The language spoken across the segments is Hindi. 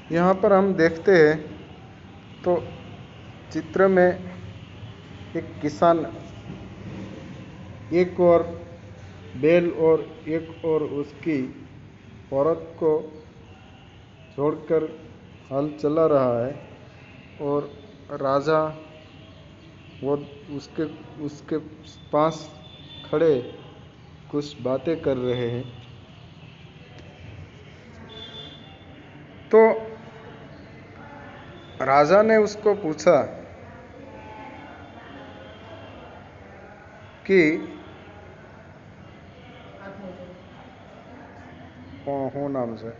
यहाँ पर हम देखते हैं तो चित्र में एक किसान एक और बैल और एक और उसकी औरत को छोड़कर हल चला रहा है और राजा वो उसके उसके पास खड़े कुछ बातें कर रहे हैं। तो राजा ने उसको पूछा कि હું નામ છે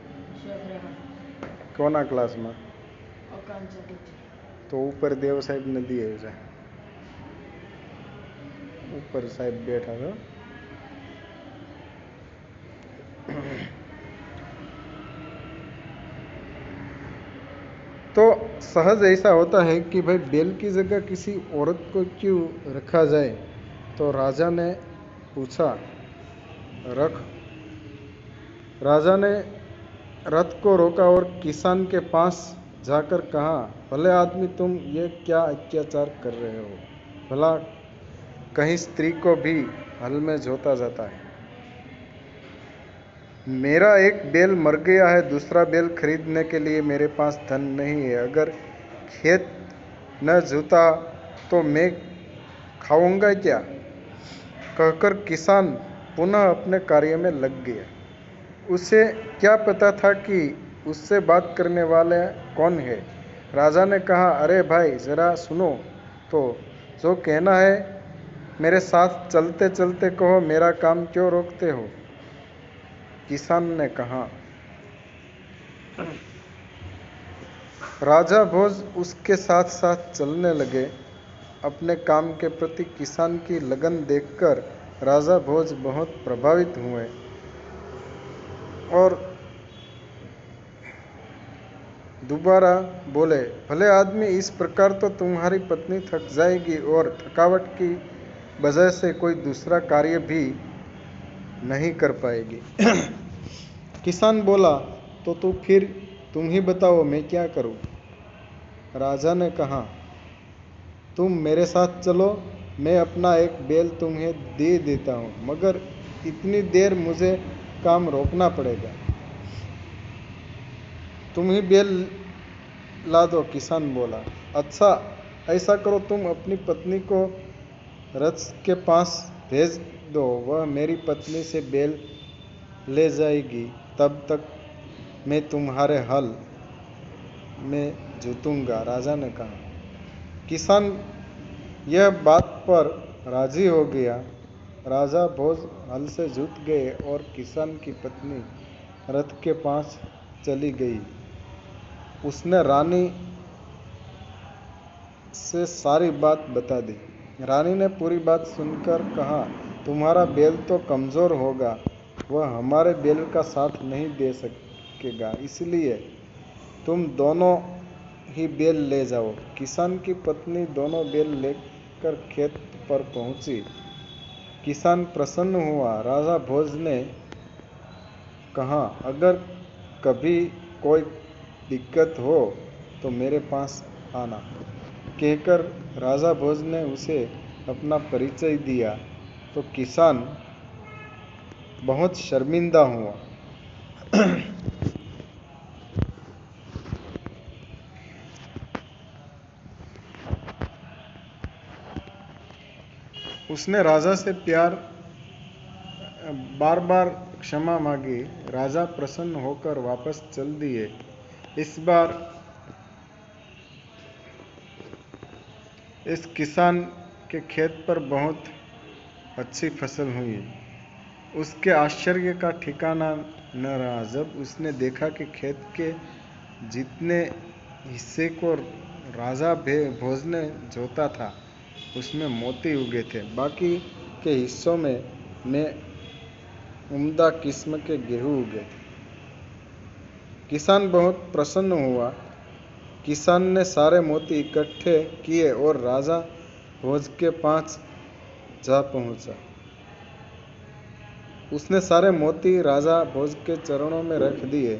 કોના ક્લાસમાં તો ઉપર દેવ સાહેબ નદી આવ્યું છે ઉપર સાહેબ બેઠા છો तो सहज ऐसा होता है कि भाई बैल की जगह किसी औरत को क्यों रखा जाए। तो राजा ने पूछा रख। राजा ने रथ को रोका और किसान के पास जाकर कहा, भले आदमी तुम ये क्या अत्याचार कर रहे हो? भला कहीं स्त्री को भी हल में जोता जाता है? मेरा एक बैल मर गया है, दूसरा बैल खरीदने के लिए मेरे पास धन नहीं है। अगर खेत न जोता तो मैं खाऊंगा क्या? कहकर किसान पुनः अपने कार्य में लग गया। उसे क्या पता था कि उससे बात करने वाले कौन है। राजा ने कहा, अरे भाई जरा सुनो तो, जो कहना है मेरे साथ चलते चलते कहो, मेरा काम क्यों रोकते हो? किसान ने कहा। राजा भोज उसके साथ साथ चलने लगे। अपने काम के प्रति किसान की लगन देखकर राजा भोज बहुत प्रभावित हुए और दोबारा बोले, भले आदमी इस प्रकार तो तुम्हारी पत्नी थक जाएगी और थकावट की वजह से कोई दूसरा कार्य भी नहीं कर पाएगी। किसान बोला, तो फिर तुम ही बताओ मैं क्या करूं? राजा ने कहा, तुम मेरे साथ चलो, मैं अपना एक बैल तुम्हें दे देता हूं, मगर इतनी देर मुझे काम रोकना पड़ेगा। तुम ही बैल ला दो। किसान बोला, अच्छा ऐसा करो, तुम अपनी पत्नी को रथ के पास भेज दो, वह मेरी पत्नी से बैल ले जाएगी, तब तक मैं तुम्हारे हल में जोतूंगा। राजा ने कहा। किसान यह बात पर राजी हो गया। राजा भोज हल से जुट गए और किसान की पत्नी रथ के पास चली गई। उसने रानी से सारी बात बता दी। रानी ने पूरी बात सुनकर कहा, तुम्हारा बैल तो कमजोर होगा, वह हमारे बैल का साथ नहीं दे सकेगा, इसलिए तुम दोनों ही बैल ले जाओ। किसान की पत्नी दोनों बैल लेकर खेत पर पहुंची। किसान प्रसन्न हुआ। राजा भोज ने कहा, अगर कभी कोई दिक्कत हो तो मेरे पास आना। कहकर राजा भोज ने उसे अपना परिचय दिया तो किसान बहुत शर्मिंदा हुआ। उसने राजा से बार बार क्षमा मांगी। राजा प्रसन्न होकर वापस चल दिए। इस बार इस किसान के खेत पर बहुत अच्छी फसल हुई। उसके आश्चर्य का ठिकाना न रहा जब उसने देखा कि खेत के जितने हिस्से को राजा भोज ने जोता था उसमें मोती उगे थे, बाकी के हिस्सों में उम्दा किस्म के गेहूं उगे थे। किसान बहुत प्रसन्न हुआ। किसान ने सारे मोती इकट्ठे किए और राजा भोज के पास जा पहुंचा। उसने सारे मोती राजा भोज के चरणों में रख दिए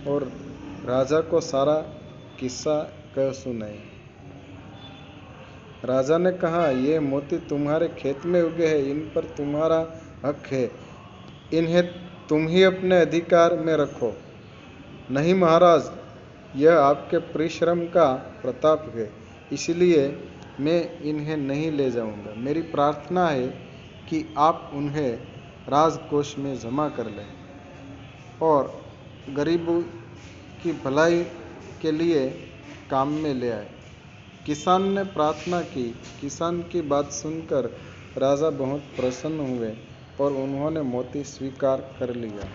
और राजा को सारा किस्सा कह सुनाई। राजा ने कहा, ये मोती तुम्हारे खेत में उगे हैं, इन पर तुम्हारा हक है, इन्हें तुम ही अपने अधिकार में रखो। नहीं महाराज, यह आपके परिश्रम का प्रताप है, इसलिए मैं इन्हें नहीं ले जाऊंगा। मेरी प्रार्थना है कि आप उन्हें राजकोष में जमा कर लें और गरीबों की भलाई के लिए काम में ले आए। किसान ने प्रार्थना की। किसान की बात सुनकर राजा बहुत प्रसन्न हुए और उन्होंने मोती स्वीकार कर लिया।